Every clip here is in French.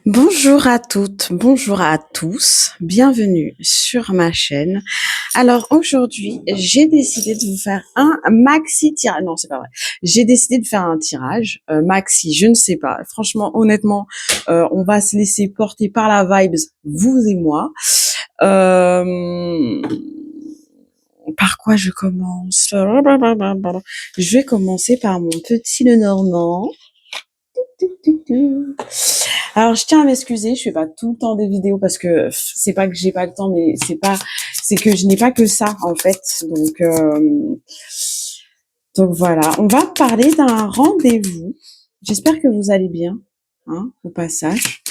Bonjour à toutes, bonjour à tous, bienvenue sur ma chaîne. Alors aujourd'hui, j'ai décidé de vous faire un maxi tirage. Non, c'est pas vrai. J'ai décidé de faire un tirage maxi, je ne sais pas. Franchement, honnêtement, on va se laisser porter par la vibes, vous et moi. Euh, Par quoi je commence? Je vais commencer par mon petit Lenormand. Alors, je tiens à m'excuser, je fais pas tout le temps des vidéos parce que c'est pas que j'ai pas le temps, mais c'est que je n'ai pas que ça en fait. Donc voilà, on va parler d'un rendez-vous. J'espère que vous allez bien, hein, au passage.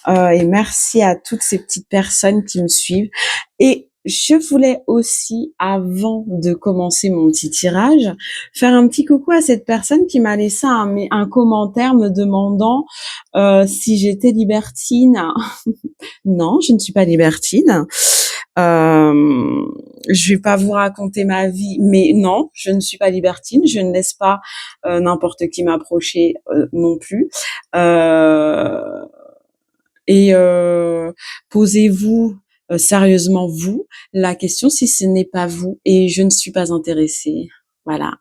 Et merci à toutes ces petites personnes qui me suivent. Et je voulais aussi, avant de commencer mon petit tirage, faire un petit coucou à cette personne qui m'a laissé un commentaire me demandant si j'étais libertine. Non, je ne suis pas libertine. Je vais pas vous raconter ma vie, mais non, je ne suis pas libertine. Je ne laisse pas n'importe qui m'approcher non plus. Euh, et posez-vous sérieusement, vous, la question si ce n'est pas vous et je ne suis pas intéressée. Voilà.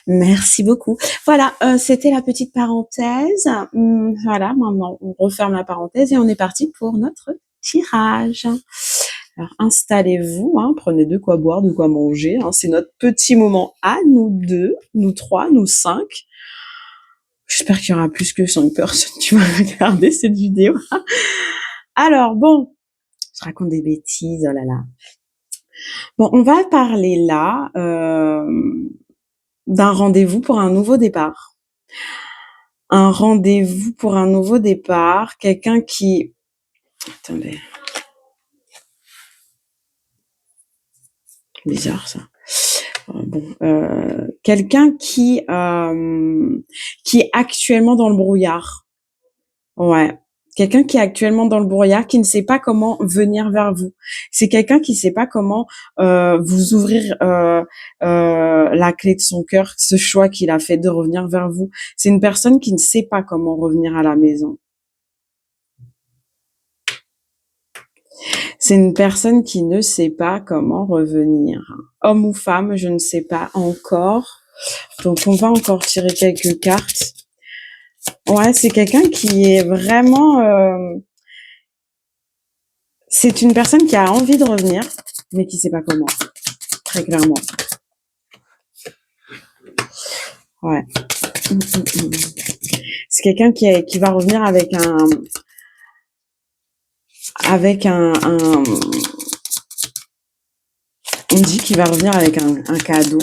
Merci beaucoup. Voilà, c'était la petite parenthèse. Voilà, maintenant on referme la parenthèse et on est parti pour notre tirage. Alors installez-vous, hein, prenez de quoi boire, de quoi manger. Hein, c'est notre petit moment à nous deux, nous trois, nous cinq. J'espère qu'il y aura plus que 5 personnes qui vont regarder cette vidéo. Alors bon, je raconte des bêtises, oh là là. Bon, on va parler là d'un rendez-vous pour un nouveau départ. Un rendez-vous pour un nouveau départ, quelqu'un qui... Attendez. Bizarre ça. Quelqu'un qui est actuellement dans le brouillard. Ouais. Quelqu'un qui est actuellement dans le brouillard, qui ne sait pas comment venir vers vous. C'est quelqu'un qui ne sait pas comment vous ouvrir la clé de son cœur, ce choix qu'il a fait de revenir vers vous. C'est une personne qui ne sait pas comment revenir à la maison. C'est une personne qui ne sait pas comment revenir. Homme ou femme, je ne sais pas encore. Donc, on va encore tirer quelques cartes. Ouais, c'est quelqu'un qui est vraiment... c'est une personne qui a envie de revenir, mais qui sait pas comment. Très clairement. Ouais. C'est quelqu'un qui va revenir avec un on dit qu'il va revenir avec un cadeau.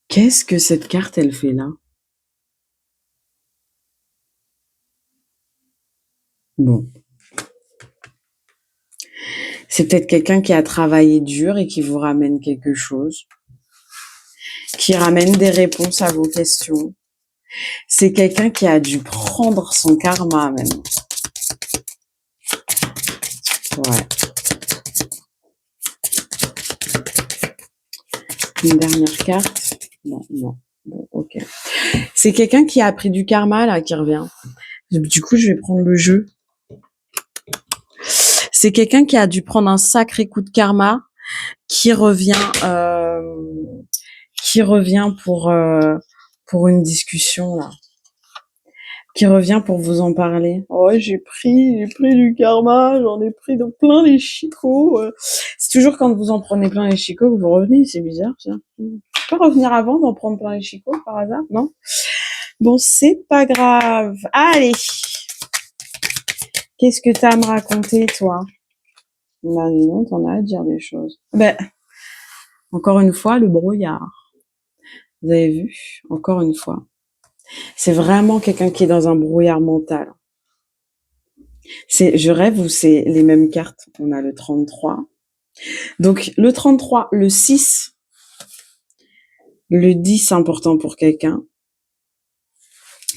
Qu'est-ce que cette carte, elle fait là? Bon. C'est peut-être quelqu'un qui a travaillé dur et qui vous ramène quelque chose, qui ramène des réponses à vos questions. C'est quelqu'un qui a dû prendre son karma même. Ouais. Une dernière carte. Non, non. Bon, ok. C'est quelqu'un qui a pris du karma là, qui revient. Du coup, je vais prendre le jeu. C'est quelqu'un qui a dû prendre un sacré coup de karma, qui revient pour une discussion là, qui revient pour vous en parler. Ouais, j'ai pris du karma, j'en ai pris dans plein les chicots. C'est toujours quand vous en prenez plein les chicots que vous revenez, c'est bizarre ça. Tu peux revenir avant d'en prendre plein les chicots par hasard, non? Bon, c'est pas grave. Allez, qu'est-ce que t'as à me raconter toi? Bah non, t'en as à dire des choses. Ben, encore une fois, le brouillard. Vous avez vu? Encore une fois. C'est vraiment quelqu'un qui est dans un brouillard mental. C'est Je rêve où c'est les mêmes cartes. On a le 33. Donc, le 33, le 6, le 10, important pour quelqu'un.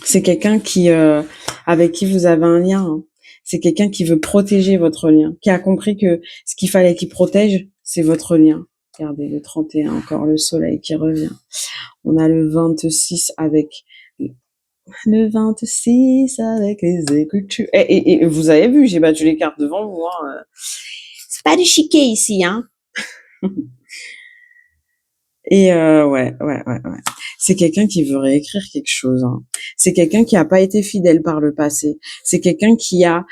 C'est quelqu'un qui, avec qui vous avez un lien. Hein. C'est quelqu'un qui veut protéger votre lien, qui a compris que ce qu'il fallait qu'il protège, c'est votre lien. Regardez, le 31, encore le soleil qui revient. On a le 26 avec Le 26 avec les écritures. Et vous avez vu, j'ai battu les cartes devant vous. Hein. C'est pas du chiquet ici, hein. Et ouais. C'est quelqu'un qui veut réécrire quelque chose. Hein. C'est quelqu'un qui a pas été fidèle par le passé. C'est quelqu'un qui a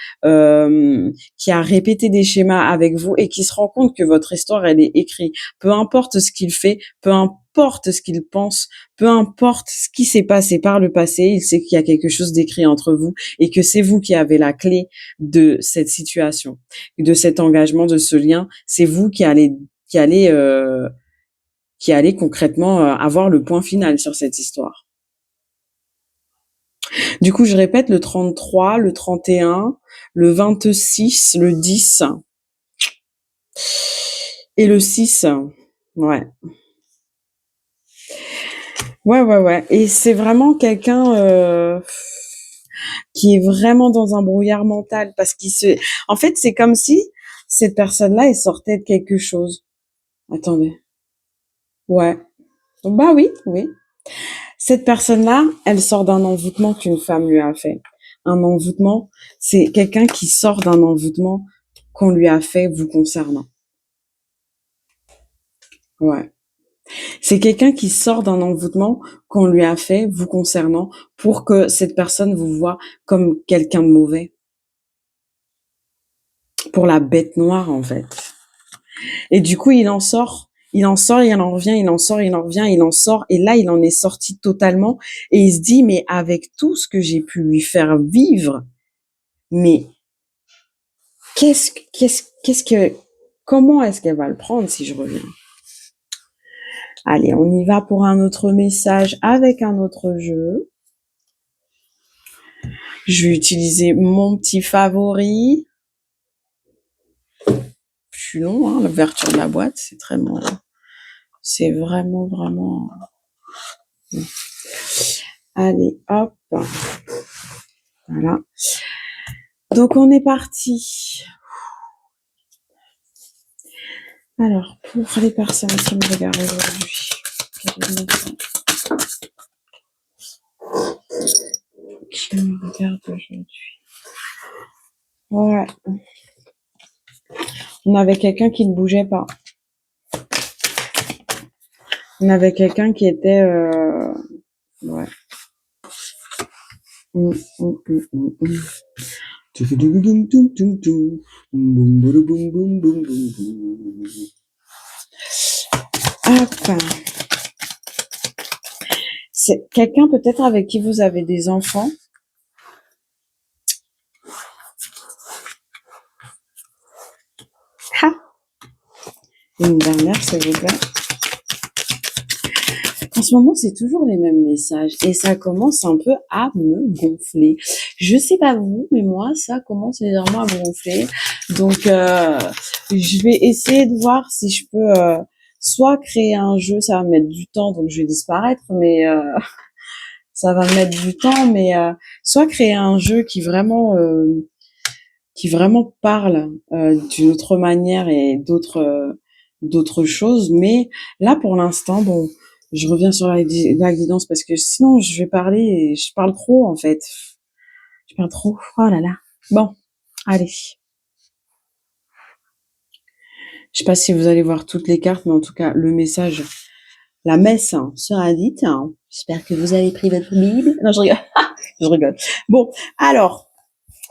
répété des schémas avec vous et qui se rend compte que votre histoire elle est écrite. Peu importe ce qu'il fait, peu importe ce qu'il pense, peu importe ce qui s'est passé par le passé, il sait qu'il y a quelque chose d'écrit entre vous et que c'est vous qui avez la clé de cette situation, de cet engagement, de ce lien. C'est vous qui allait concrètement avoir le point final sur cette histoire. Du coup, je répète, le 33, le 31, le 26, le 10 et le 6. Ouais. Ouais. Et c'est vraiment quelqu'un qui est vraiment dans un brouillard mental parce en fait, c'est comme si cette personne-là, elle sortait de quelque chose. Attendez. Ouais. Bah oui. Cette personne-là, elle sort d'un envoûtement qu'une femme lui a fait. Un envoûtement, c'est quelqu'un qui sort d'un envoûtement qu'on lui a fait vous concernant. Ouais. C'est quelqu'un qui sort d'un envoûtement qu'on lui a fait vous concernant pour que cette personne vous voit comme quelqu'un de mauvais. Pour la bête noire, en fait. Et du coup, il en sort, il en revient, il en sort, il en revient, il en sort. Et là, il en est sorti totalement. Et il se dit, mais avec tout ce que j'ai pu lui faire vivre, mais comment est-ce qu'elle va le prendre si je reviens? Allez, on y va pour un autre message avec un autre jeu. Je vais utiliser mon petit favori. Je suis long, hein, l'ouverture de la boîte, c'est vraiment. Allez, hop. Voilà. Donc, on est parti. Alors, pour les personnes qui me regardent aujourd'hui, ouais. On avait quelqu'un qui ne bougeait pas. On avait quelqu'un qui était... ouais. Hop. C'est quelqu'un peut-être avec qui vous avez des enfants. Ha. Une dernière, s'il vous plaît. En ce moment, c'est toujours les mêmes messages et ça commence un peu à me gonfler. Je sais pas vous, mais moi, ça commence légèrement à me gonfler. Donc, je vais essayer de voir si je peux soit créer un jeu, ça va me mettre du temps, donc je vais disparaître, mais ça va me mettre du temps, mais soit créer un jeu qui vraiment parle d'une autre manière et d'autres choses. Mais là, pour l'instant, bon, je reviens sur la guidance parce que sinon, je vais parler et je parle trop, en fait. Je parle trop. Oh là là. Bon, allez. Je sais pas si vous allez voir toutes les cartes, mais en tout cas, le message, la messe sera dite. Hein. J'espère que vous avez pris votre Bible. Non, je rigole. Je rigole. Bon, alors,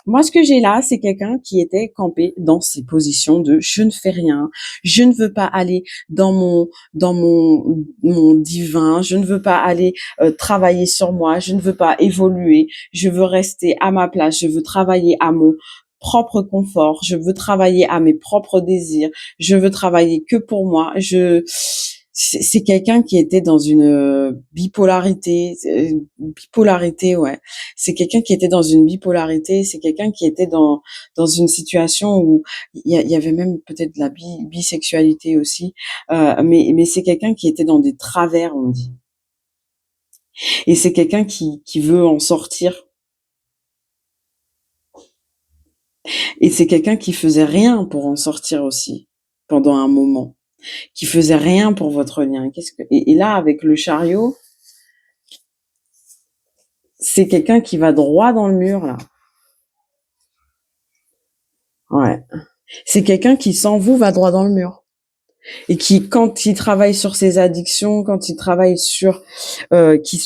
moi, ce que j'ai là, c'est quelqu'un qui était campé dans ses positions de je ne fais rien, je ne veux pas aller dans mon divin, je ne veux pas aller travailler sur moi, je ne veux pas évoluer, je veux rester à ma place, je veux travailler à mon propre confort, je veux travailler à mes propres désirs, je veux travailler que pour moi. C'est quelqu'un qui était dans une bipolarité, ouais. C'est quelqu'un qui était dans une bipolarité, c'est quelqu'un qui était dans une situation où il y avait même peut-être de la bisexualité aussi, mais c'est quelqu'un qui était dans des travers, on dit. Et c'est quelqu'un qui veut en sortir. Et c'est quelqu'un qui faisait rien pour en sortir aussi pendant un moment, qui faisait rien pour votre lien. Et là, avec le chariot, c'est quelqu'un qui va droit dans le mur, là. Ouais. C'est quelqu'un qui, sans vous, va droit dans le mur. Et qui, quand il travaille sur ses addictions, quand il travaille sur, quand il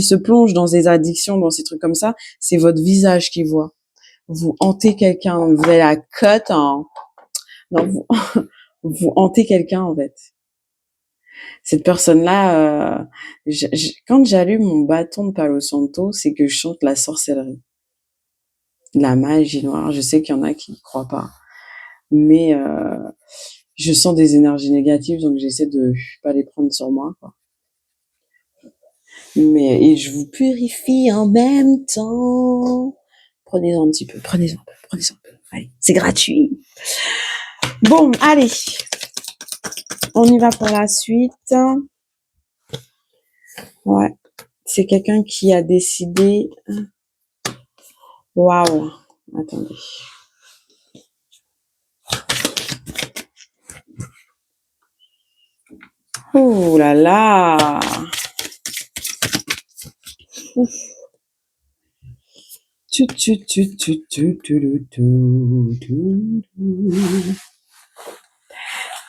se plonge dans des addictions, dans ces trucs comme ça, c'est votre visage qu'il voit. Vous hantez quelqu'un, vous avez la cote, hein. Non, vous hantez quelqu'un, en fait. Cette personne-là, quand j'allume mon bâton de Palo Santo, c'est que je chante la sorcellerie, la magie noire. Je sais qu'il y en a qui ne croient pas, mais je sens des énergies négatives, donc j'essaie de pas les prendre sur moi, quoi. Mais et je vous purifie en même temps. Prenez-en un petit peu, prenez-en un peu, prenez-en un peu. Allez, c'est gratuit. Bon, allez, on y va pour la suite. Ouais, c'est quelqu'un qui a décidé. Waouh, attendez. Oh là là. Ouf.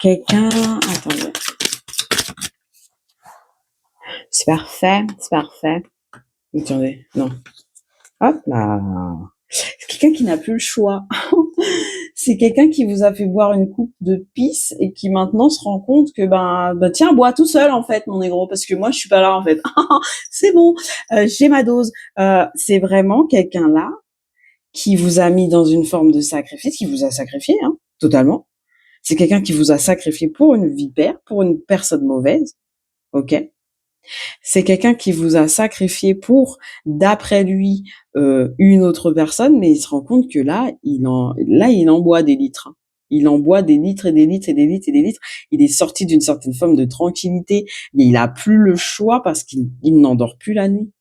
Quelqu'un, attendez. C'est parfait, c'est parfait. Attendez, non. Hop là. C'est quelqu'un qui n'a plus le choix. C'est quelqu'un qui vous a fait boire une coupe de pisse et qui maintenant se rend compte que tiens, bois tout seul en fait, mon négro, parce que moi je suis pas là en fait. C'est bon, j'ai ma dose. C'est vraiment quelqu'un là qui vous a mis dans une forme de sacrifice, qui vous a sacrifié, hein, totalement. C'est quelqu'un qui vous a sacrifié pour une vipère, pour une personne mauvaise, ok. C'est quelqu'un qui vous a sacrifié pour, d'après lui, une autre personne, mais il se rend compte que là, il en boit des litres, hein. Il en boit des litres et des litres et des litres et des litres. Il est sorti d'une certaine forme de tranquillité, mais il a plus le choix parce qu'il n'endort plus la nuit.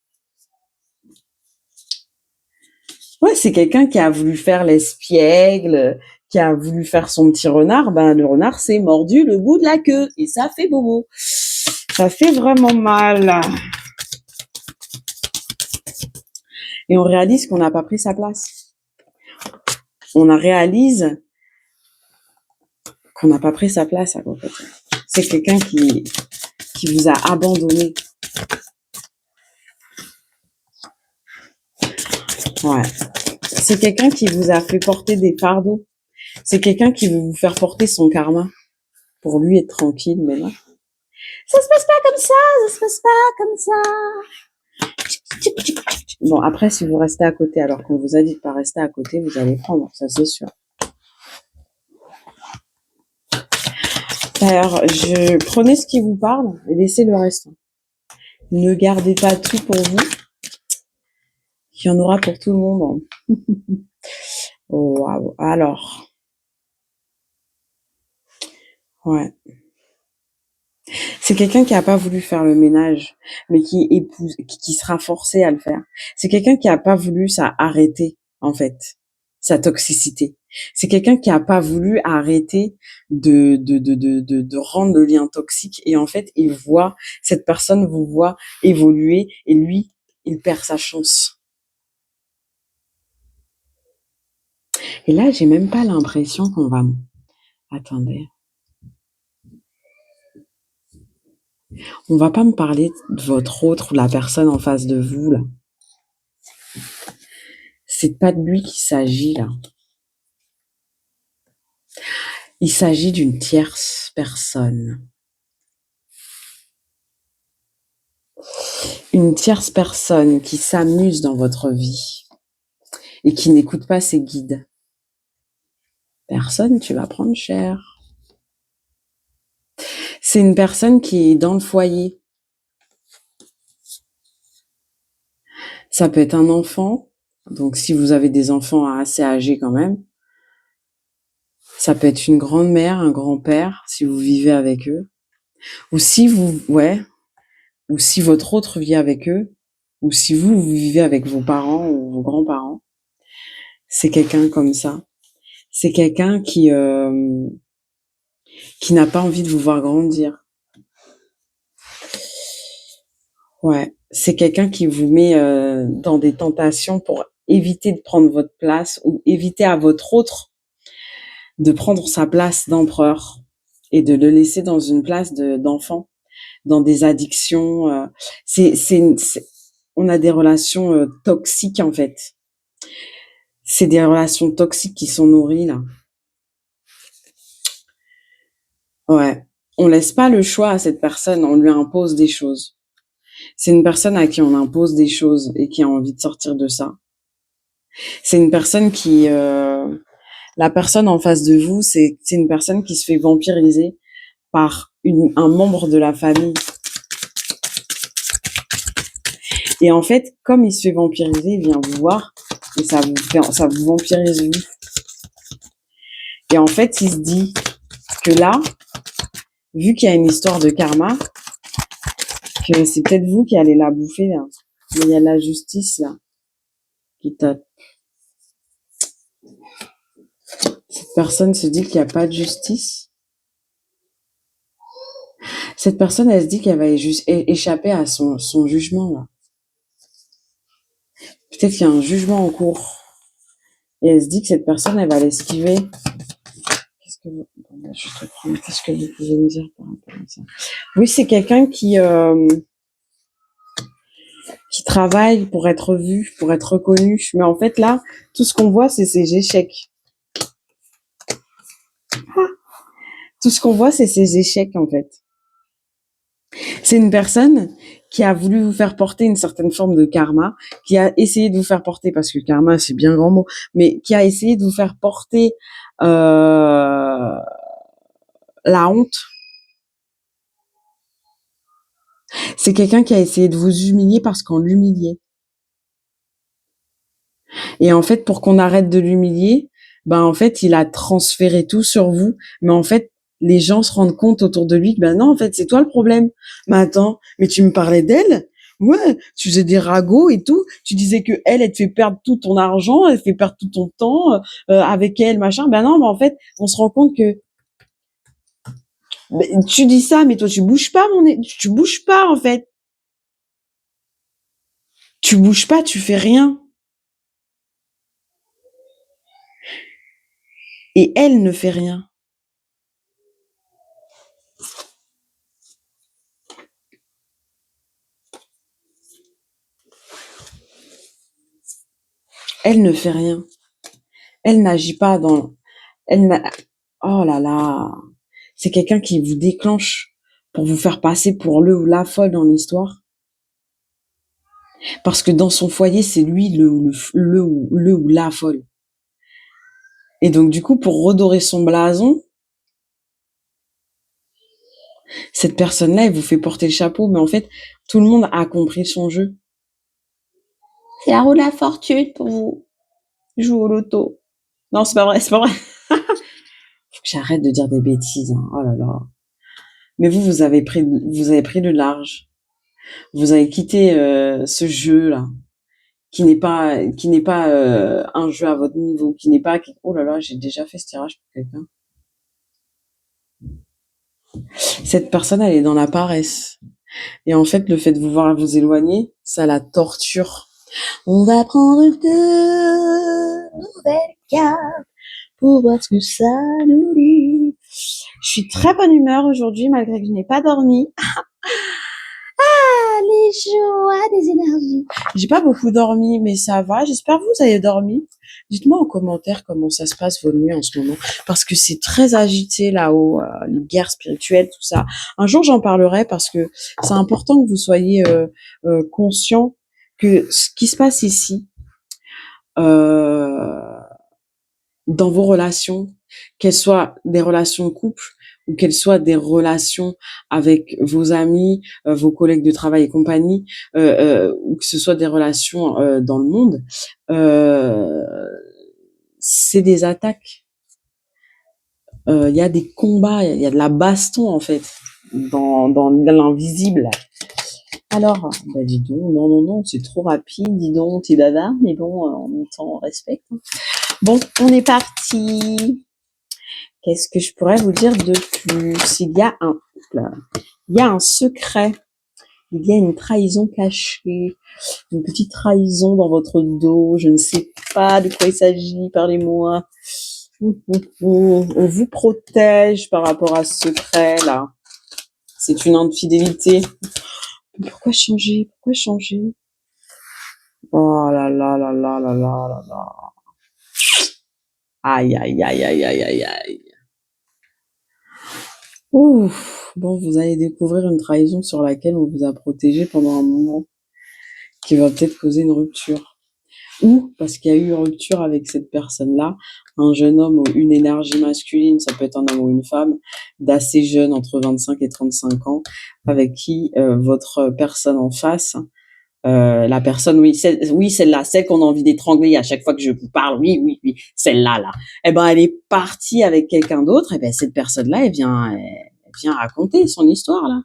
Ouais, c'est quelqu'un qui a voulu faire l'espiègle, qui a voulu faire son petit renard. Ben, le renard s'est mordu le bout de la queue et ça fait bobo. Ça fait vraiment mal. Et on réalise qu'on n'a pas pris sa place. On réalise qu'on n'a pas pris sa place à côté. C'est quelqu'un qui vous a abandonné. Ouais. C'est quelqu'un qui vous a fait porter des fardeaux. C'est quelqu'un qui veut vous faire porter son karma pour lui être tranquille, mais là. Ça se passe pas comme ça, ça se passe pas comme ça. Bon, après, si vous restez à côté, alors qu'on vous a dit de pas rester à côté, vous allez prendre, ça c'est sûr. D'ailleurs, prenez ce qui vous parle et laissez le reste. Ne gardez pas tout pour vous. Il y en aura pour tout le monde. Oh, waouh. Alors. Ouais. C'est quelqu'un qui a pas voulu faire le ménage, mais qui sera forcé à le faire. C'est quelqu'un qui a pas voulu ça arrêter, en fait, sa toxicité. C'est quelqu'un qui a pas voulu arrêter de rendre le lien toxique. Et en fait, cette personne vous voit évoluer et lui, il perd sa chance. Et là, j'ai même pas l'impression qu'on va, attendez. On va pas me parler de votre autre ou la personne en face de vous, là. C'est pas de lui qu'il s'agit, là. Il s'agit d'une tierce personne. Une tierce personne qui s'amuse dans votre vie et qui n'écoute pas ses guides. Personne, tu vas prendre cher. C'est une personne qui est dans le foyer. Ça peut être un enfant. Donc, si vous avez des enfants assez âgés quand même, ça peut être une grand-mère, un grand-père, si vous vivez avec eux. Ou si ou si votre autre vit avec eux, ou si vous vivez avec vos parents ou vos grands-parents. C'est quelqu'un comme ça. C'est quelqu'un qui n'a pas envie de vous voir grandir. Ouais, c'est quelqu'un qui vous met dans des tentations pour éviter de prendre votre place ou éviter à votre autre de prendre sa place d'empereur et de le laisser dans une place d'enfant, dans des addictions. On a des relations toxiques en fait. C'est des relations toxiques qui sont nourries là. Ouais. On laisse pas le choix à cette personne, on lui impose des choses. C'est une personne à qui on impose des choses et qui a envie de sortir de ça. C'est une personne qui, la personne en face de vous, c'est une personne qui se fait vampiriser par un membre de la famille. Et en fait, comme il se fait vampiriser, il vient vous voir et ça vous vampirise vous. Et en fait, il se dit que là, vu qu'il y a une histoire de karma, que c'est peut-être vous qui allez la bouffer là. Mais il y a la justice là qui tape. Cette personne se dit qu'il n'y a pas de justice. Cette personne, elle se dit qu'elle va échapper à son jugement là. Peut-être qu'il y a un jugement en cours. Et elle se dit que cette personne, elle va l'esquiver. Qu'est-ce que vous pouvez me dire par rapport à ça? Oui, c'est quelqu'un qui travaille pour être vu, pour être reconnu. Mais en fait, là, tout ce qu'on voit, c'est ses échecs. Tout ce qu'on voit, c'est ses échecs, en fait. C'est une personne qui a voulu vous faire porter une certaine forme de karma, qui a essayé de vous faire porter, parce que karma, c'est bien grand mot, mais qui a essayé de vous faire porter la honte. C'est quelqu'un qui a essayé de vous humilier parce qu'on l'humiliait. Et en fait, pour qu'on arrête de l'humilier, ben en fait, il a transféré tout sur vous. Mais en fait, les gens se rendent compte autour de lui que ben non, en fait, c'est toi le problème. Mais attends, mais tu me parlais d'elle? Ouais, tu faisais des ragots et tout. Tu disais que elle te fait perdre tout ton argent, elle te fait perdre tout ton temps avec elle, machin. Ben non, mais en fait, on se rend compte que ben, tu dis ça, mais toi, tu bouges pas, tu bouges pas en fait. Tu bouges pas, tu fais rien. Et elle ne fait rien. Elle ne fait rien. Elle n'agit pas dans... Elle n'a... Oh là là. C'est quelqu'un qui vous déclenche pour vous faire passer pour le ou la folle dans l'histoire. Parce que dans son foyer, c'est lui le ou la folle. Et donc, du coup, pour redorer son blason, cette personne-là, elle vous fait porter le chapeau. Mais en fait, tout le monde a compris son jeu. C'est la roue de la fortune pour vous. Jouer au loto. Non, c'est pas vrai, c'est pas vrai. Faut que j'arrête de dire des bêtises. Hein. Oh là là. Mais vous avez pris le large. Vous avez quitté ce jeu-là, qui n'est pas un jeu à votre niveau, qui n'est pas... Oh là là, j'ai déjà fait ce tirage pour quelqu'un. Cette personne, elle est dans la paresse. Et en fait, le fait de vous voir vous éloigner, ça la torture. On va prendre de nouvelles cartes pour voir ce que ça nous dit. Je suis très bonne humeur aujourd'hui, malgré que je n'ai pas dormi. Ah, les joies des énergies. J'ai pas beaucoup dormi, mais ça va. J'espère que vous avez dormi. Dites-moi en commentaire comment ça se passe vos nuits en ce moment, parce que c'est très agité là-haut, les guerres spirituelles, tout ça. Un jour, j'en parlerai parce que c'est important que vous soyez conscient que ce qui se passe ici, dans vos relations, qu'elles soient des relations de couple ou qu'elles soient des relations avec vos amis, vos collègues de travail et compagnie, ou que ce soit des relations dans le monde, c'est des attaques. Il y a des combats, il y a de la baston en fait dans l'invisible. Alors, bah dis donc, non, c'est trop rapide, dis donc, t'es bavard, mais bon, en même temps, on respecte. Bon, on est parti. Qu'est-ce que je pourrais vous dire de plus? Il y a un secret. il y a une trahison cachée, une petite trahison dans votre dos, je ne sais pas de quoi il s'agit, parlez-moi. On vous protège par rapport à ce secret-là. C'est une infidélité. Pourquoi changer? Pourquoi changer? Oh là là là là là là là là. Aïe, aïe, aïe, aïe, aïe, aïe, aïe. Ouf. Bon, vous allez découvrir une trahison sur laquelle on vous a protégé pendant un moment, qui va peut-être causer une rupture. Ou parce qu'il y a eu rupture avec cette personne-là, un jeune homme ou une énergie masculine, ça peut être un homme ou une femme, d'assez jeune, entre 25 et 35 ans, avec qui votre personne en face, la personne, oui, celle-là, celle qu'on a envie d'étrangler à chaque fois que je vous parle, oui, celle-là, là. Eh ben, elle est partie avec quelqu'un d'autre, et ben, cette personne-là, elle vient raconter son histoire, là.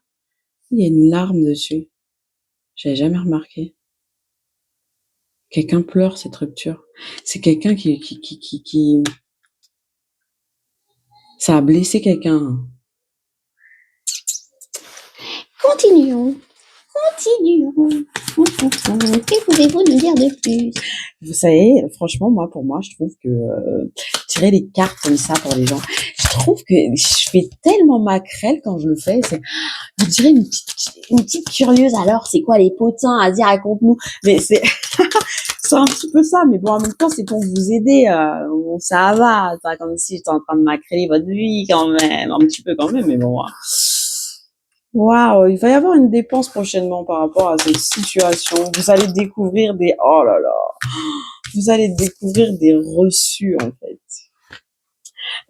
Il y a une larme dessus. J'avais jamais remarqué. Quelqu'un pleure cette rupture. C'est quelqu'un qui, ça a blessé quelqu'un. Continuons. Que pouvez-vous nous dire de plus? Vous savez, franchement, pour moi, je trouve que tirer les cartes comme ça pour les gens, je trouve que je fais tellement maquerelle quand je le fais. Vous direz une petite curieuse, alors c'est quoi les potins? Vas-y, raconte-nous. Mais c'est c'est un petit peu ça, mais bon, en même temps, c'est pour vous aider. Bon, ça va, c'est pas comme si j'étais en train de maquerer votre vie quand même, un petit peu quand même, mais bon. Waouh, il va y avoir une dépense prochainement par rapport à cette situation. Vous allez découvrir oh là là, vous allez découvrir des reçus en fait.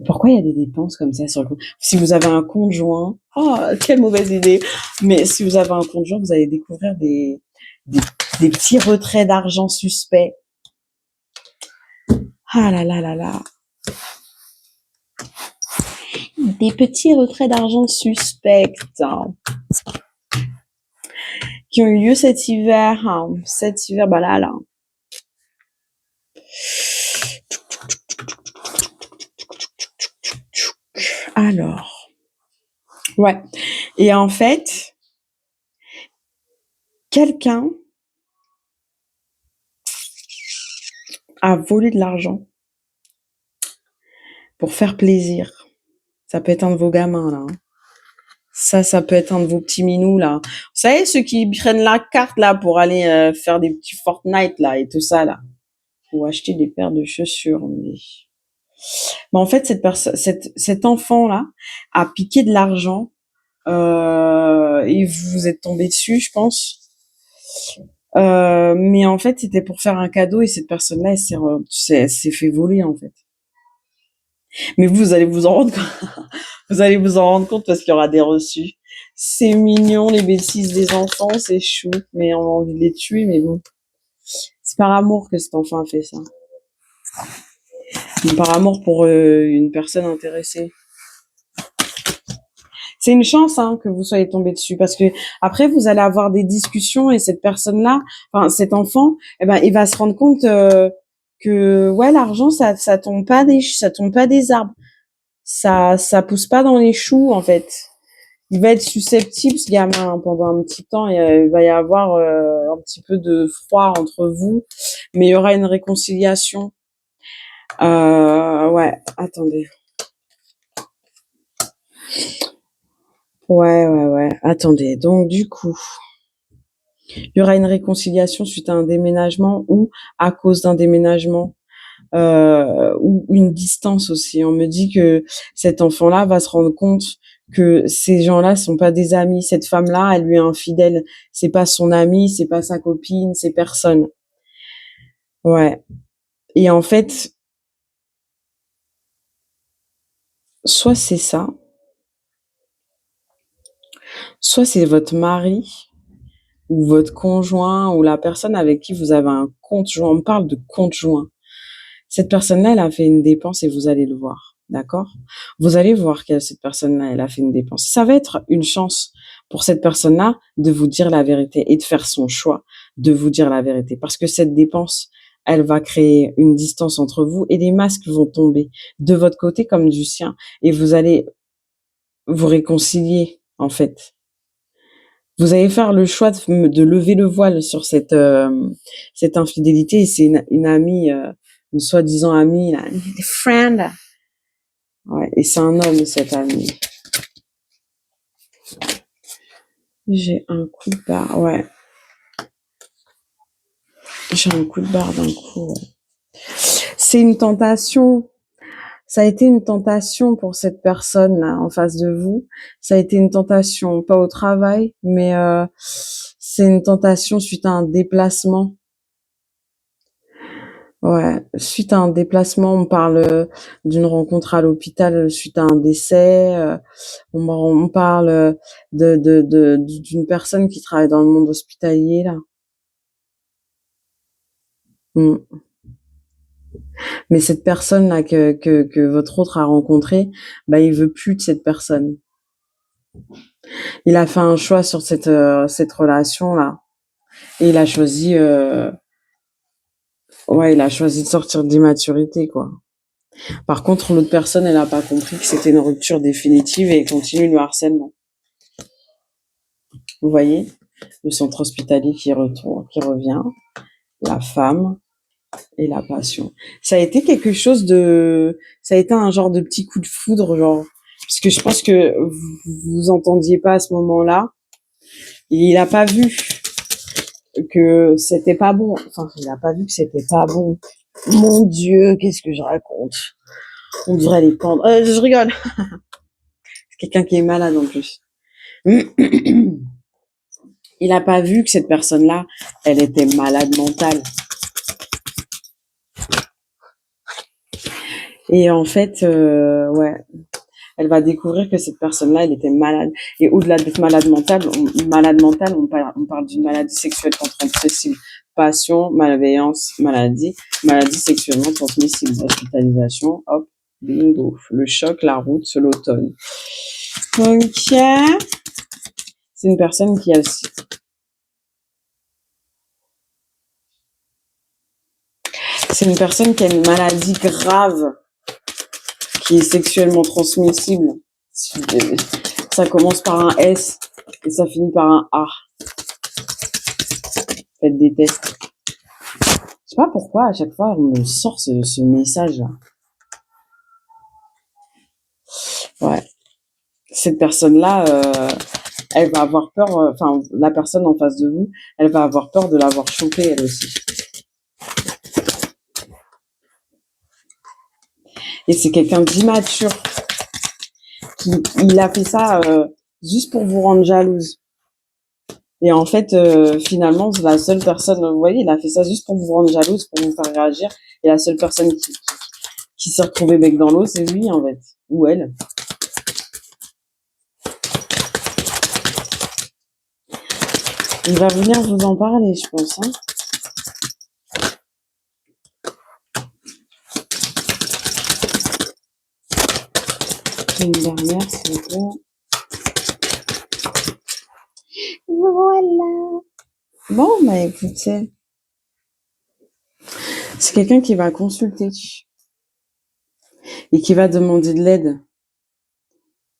Pourquoi il y a des dépenses comme ça sur le compte? Si vous avez un conjoint, oh, quelle mauvaise idée. Mais si vous avez un conjoint, vous allez découvrir des petits retraits d'argent suspects. Ah là là là là. Des petits retraits d'argent suspects qui ont eu lieu cet hiver. Bah là. Alors, ouais. Et en fait, quelqu'un a volé de l'argent pour faire plaisir. Ça peut être un de vos gamins, là. Ça peut être un de vos petits minous, là. Vous savez, ceux qui prennent la carte, là, pour aller faire des petits Fortnite, là, et tout ça, là. Ou acheter des paires de chaussures, Mais en fait, cet enfant-là a piqué de l'argent et vous êtes tombé dessus, je pense. Mais en fait, c'était pour faire un cadeau et cette personne-là, elle s'est fait voler, en fait. Mais vous allez vous en rendre compte. Vous allez vous en rendre compte parce qu'il y aura des reçus. C'est mignon, les bêtises des enfants, c'est chou. Mais on a envie de les tuer, mais bon. C'est par amour que cet enfant a fait ça. Par amour pour une personne intéressée. C'est une chance que vous soyez tombé dessus parce que après vous allez avoir des discussions et cette personne-là, enfin cet enfant, il va se rendre compte que ouais l'argent ça tombe pas des arbres, ça pousse pas dans les choux en fait. Il va être susceptible ce gamin pendant un petit temps et il va y avoir un petit peu de froid entre vous, mais il y aura une réconciliation. Ouais, attendez. Ouais. Attendez. Donc, du coup, il y aura une réconciliation suite à un déménagement ou à cause d'un déménagement ou une distance aussi. On me dit que cet enfant-là va se rendre compte que ces gens-là sont pas des amis. Cette femme-là, elle lui est infidèle. C'est pas son amie, c'est pas sa copine, c'est personne. Ouais. Et en fait, soit c'est ça, soit c'est votre mari ou votre conjoint ou la personne avec qui vous avez un compte joint. On parle de compte joint. Cette personne-là, elle a fait une dépense et vous allez le voir. D'accord? Vous allez voir que cette personne-là, elle a fait une dépense. Ça va être une chance pour cette personne-là de vous dire la vérité et de faire son choix de vous dire la vérité. Parce que cette dépense, elle va créer une distance entre vous et les masques vont tomber de votre côté comme du sien. Et vous allez vous réconcilier, en fait. Vous allez faire le choix de lever le voile sur cette infidélité. Et c'est une amie, une soi-disant amie, là, une friend. Ouais, et c'est un homme, cette amie. J'ai un coup de barre, ouais. J'ai un coup de barre d'un coup. Ouais. C'est une tentation. Ça a été une tentation pour cette personne là en face de vous. Ça a été une tentation, pas au travail, mais c'est une tentation suite à un déplacement. Ouais, suite à un déplacement, on parle d'une rencontre à l'hôpital suite à un décès. On parle d'une personne qui travaille dans le monde hospitalier là. Mm. Mais cette personne là que votre autre a rencontrée, bah il veut plus de cette personne. Il a fait un choix sur cette relation là et il a choisi il a choisi de sortir d'immaturité quoi. Par contre l'autre personne elle a pas compris que c'était une rupture définitive et elle continue le harcèlement. Vous voyez le centre hospitalier qui revient, la femme et la passion. Ça a été ça a été un genre de petit coup de foudre genre parce que je pense que vous entendiez pas à ce moment-là. Il a pas vu que c'était pas bon. Enfin, il a pas vu que c'était pas bon. Mon Dieu, qu'est-ce que je raconte? On dirait les pendre. Je rigole. C'est quelqu'un qui est malade en plus. Il a pas vu que cette personne-là, elle était malade mentale. Et en fait, elle va découvrir que cette personne-là, elle était malade. Et au-delà d'être on parle d'une maladie sexuelle transmissible. Passion, malveillance, maladie sexuellement transmissible. Hospitalisation, hop, bingo. Le choc, la route, l'automne. Donc, c'est une personne qui a aussi... C'est une personne qui a une maladie grave qui est sexuellement transmissible. Ça commence par un S et ça finit par un A. Faites des tests. Je sais pas pourquoi à chaque fois on me sort ce message-là. Ouais. Cette personne-là, elle va avoir peur. Enfin, la personne en face de vous, elle va avoir peur de l'avoir chopé elle aussi. Et c'est quelqu'un d'immature. Il a fait ça juste pour vous rendre jalouse. Et en fait, finalement, c'est la seule personne. Vous voyez, il a fait ça juste pour vous rendre jalouse, pour vous faire réagir. Et la seule personne qui s'est retrouvée bec dans l'eau, c'est lui en fait, ou elle. Il va venir vous en parler, je pense. Hein. Une dernière, s'il vous plaît. Voilà. Bon, bah écoutez, c'est quelqu'un qui va consulter et qui va demander de l'aide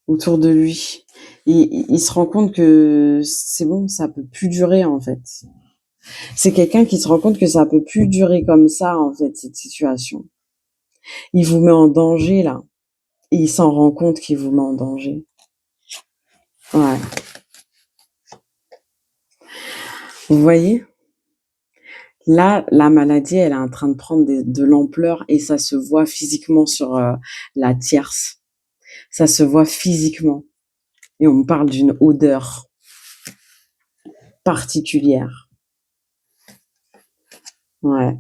autour de lui. Il se rend compte que c'est bon, ça peut plus durer en fait. C'est quelqu'un qui se rend compte que ça peut plus durer comme ça en fait cette situation. Il vous met en danger là. Et il s'en rend compte qu'il vous met en danger. Ouais. Vous voyez? Là, la maladie, elle est en train de prendre de l'ampleur et ça se voit physiquement sur la tierce. Ça se voit physiquement. Et on parle d'une odeur particulière. Ouais.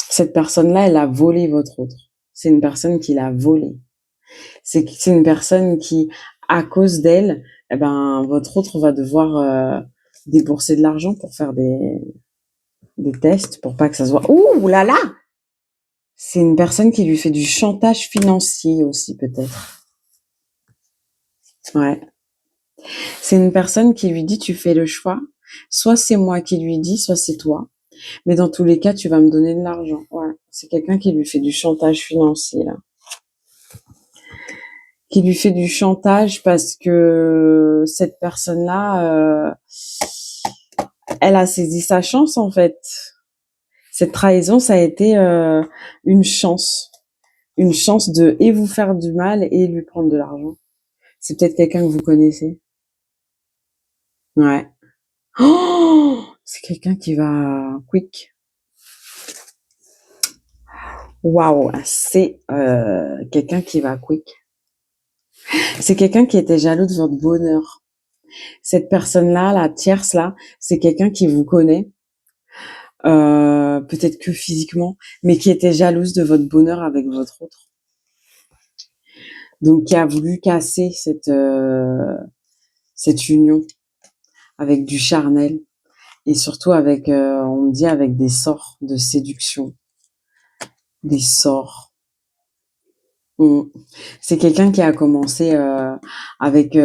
Cette personne-là, elle a volé votre autre. C'est une personne qui l'a volé. C'est une personne qui, à cause d'elle, eh ben, votre autre va devoir débourser de l'argent pour faire des tests pour pas que ça se voit. Ouh là là! C'est une personne qui lui fait du chantage financier aussi, peut-être. Ouais. C'est une personne qui lui dit, tu fais le choix. Soit c'est moi qui lui dis, soit c'est toi. Mais dans tous les cas, tu vas me donner de l'argent. Ouais. C'est quelqu'un qui lui fait du chantage financier, là. qui lui fait du chantage parce que cette personne-là, elle a saisi sa chance en fait. Cette trahison, ça a été une chance de et vous faire du mal et lui prendre de l'argent. C'est peut-être quelqu'un que vous connaissez. Ouais. Oh, c'est quelqu'un qui va quick. Waouh, c'est quelqu'un qui va quick. C'est quelqu'un qui était jaloux de votre bonheur. Cette personne-là, la tierce là, c'est quelqu'un qui vous connaît, peut-être que physiquement, mais qui était jalouse de votre bonheur avec votre autre. Donc qui a voulu casser cette union avec du charnel et surtout avec, on me dit avec des sorts de séduction, des sorts. C'est quelqu'un qui a commencé avec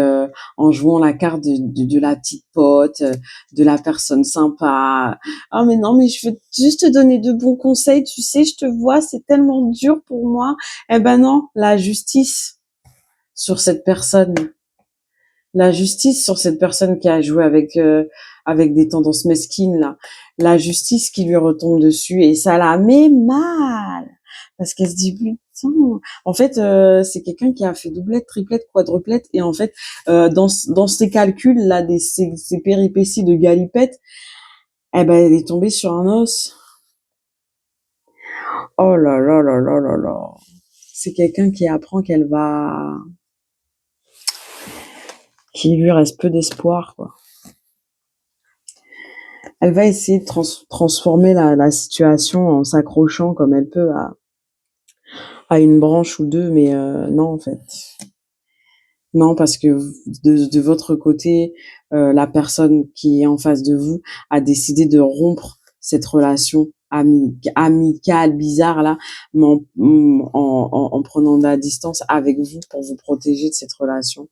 en jouant la carte de la petite pote, de la personne sympa. Ah mais non, mais je veux juste te donner de bons conseils, tu sais, je te vois, c'est tellement dur pour moi. Eh ben non, la justice sur cette personne. La justice sur cette personne qui a joué avec des tendances mesquines là. La justice qui lui retombe dessus et ça la met mal parce qu'elle se dit putain. En fait, c'est quelqu'un qui a fait doublette, triplette, quadruplette et en fait, dans ses calculs là, ces péripéties de galipette, eh ben, elle est tombée sur un os. Oh là là là là là là. C'est quelqu'un qui apprend qu'il lui reste peu d'espoir, quoi. Elle va essayer de transformer la situation en s'accrochant comme elle peut à une branche ou deux, mais non, en fait. Non, parce que de votre côté, la personne qui est en face de vous a décidé de rompre cette relation amicale, bizarre, là, mais en prenant de la distance avec vous pour vous protéger de cette relation.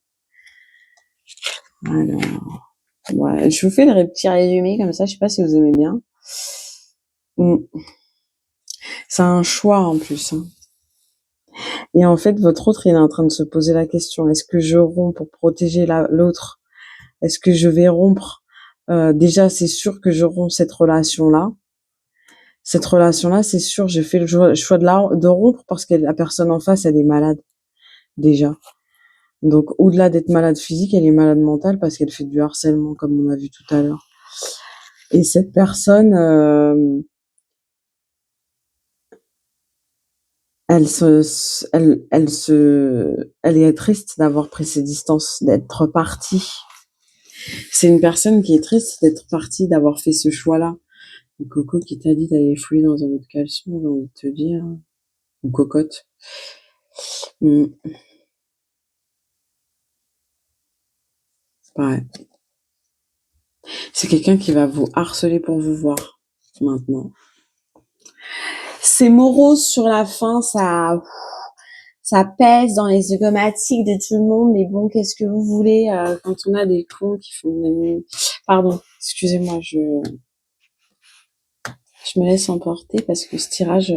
Alors, ouais, je vous fais le petit résumé comme ça, je sais pas si vous aimez bien. C'est un choix en plus. Hein. Et en fait, votre autre, il est en train de se poser la question, est-ce que je romps pour protéger l'autre? Est-ce que je vais rompre? Déjà, c'est sûr que je romps cette relation-là. Cette relation-là, c'est sûr, j'ai fait le choix de rompre parce que la personne en face, elle est malade, déjà. Donc, au-delà d'être malade physique, elle est malade mentale parce qu'elle fait du harcèlement, comme on a vu tout à l'heure. Et cette personne, elle est triste d'avoir pris ses distances, d'être partie. C'est une personne qui est triste d'être partie, d'avoir fait ce choix-là. Une coco qui t'a dit d'aller fouiller dans un autre caleçon, j'ai envie de te dire. Une cocotte. Ouais. C'est quelqu'un qui va vous harceler pour vous voir, maintenant. C'est morose sur la fin, ça pèse dans les zygomatiques de tout le monde, mais bon, qu'est-ce que vous voulez quand on a des cons qui font des... Pardon, excusez-moi, je me laisse emporter parce que ce tirage,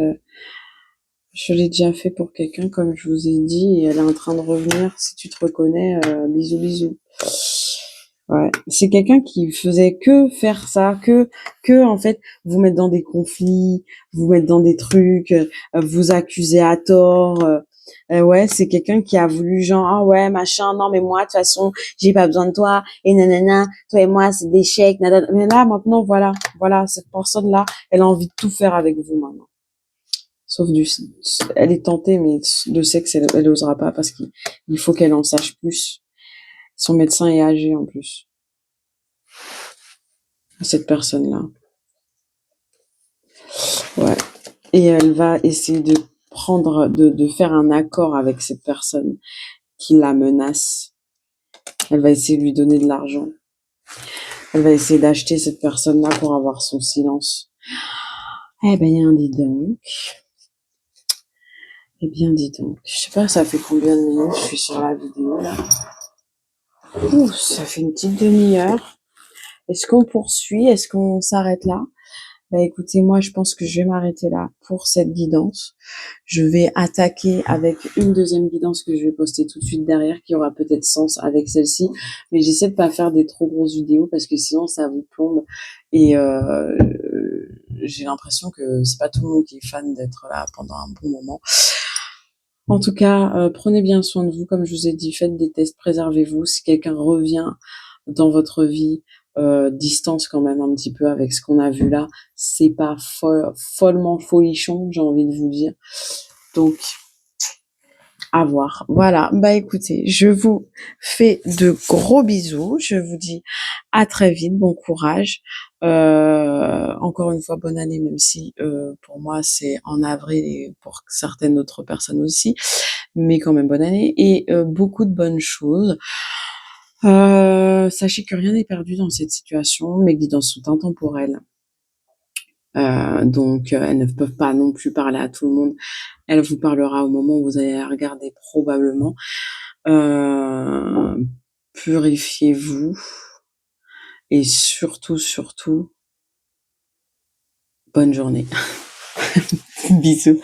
je l'ai déjà fait pour quelqu'un, comme je vous ai dit, et elle est en train de revenir. Si tu te reconnais, bisous, bisous. Ouais, c'est quelqu'un qui faisait que faire ça, que en fait vous mettre dans des conflits, vous mettre dans des trucs, vous accuser à tort. Ouais, c'est quelqu'un qui a voulu genre ah ouais machin, non mais moi de toute façon j'ai pas besoin de toi et nanana, toi et moi c'est des chèques, nanana. Mais là maintenant voilà cette personne là, elle a envie de tout faire avec vous maintenant. Sauf elle est tentée mais le sexe elle osera pas parce qu'il faut qu'elle en sache plus. Son médecin est âgé en plus. Cette personne-là. Ouais. Et elle va essayer de faire un accord avec cette personne qui la menace. Elle va essayer de lui donner de l'argent. Elle va essayer d'acheter cette personne-là pour avoir son silence. Eh ben, dis donc. Eh bien, dis donc. Je sais pas, ça fait combien de minutes je suis sur la vidéo, là. Ouh, ça fait une petite demi-heure. Est-ce qu'on poursuit? Est-ce qu'on s'arrête là? Bah écoutez, moi je pense que je vais m'arrêter là pour cette guidance. Je vais attaquer avec une deuxième guidance que je vais poster tout de suite derrière, qui aura peut-être sens avec celle-ci. Mais j'essaie de pas faire des trop grosses vidéos parce que sinon ça vous plombe. Et j'ai l'impression que c'est pas tout le monde qui est fan d'être là pendant un bon moment. En tout cas, prenez bien soin de vous, comme je vous ai dit, faites des tests, préservez-vous. Si quelqu'un revient dans votre vie, distance quand même un petit peu avec ce qu'on a vu là. C'est pas follement folichon, j'ai envie de vous dire. Donc, à voir. Voilà. Bah écoutez, je vous fais de gros bisous. Je vous dis à très vite. Bon courage. Encore une fois, bonne année, même si pour moi c'est en avril et pour certaines autres personnes aussi. Mais quand même bonne année et beaucoup de bonnes choses. Sachez que rien n'est perdu dans cette situation. Mes guidances sont intemporelles. Donc elles ne peuvent pas non plus parler à tout le monde. Elle vous parlera au moment où vous allez la regarder probablement. Purifiez-vous et surtout, surtout, bonne journée. Bisous.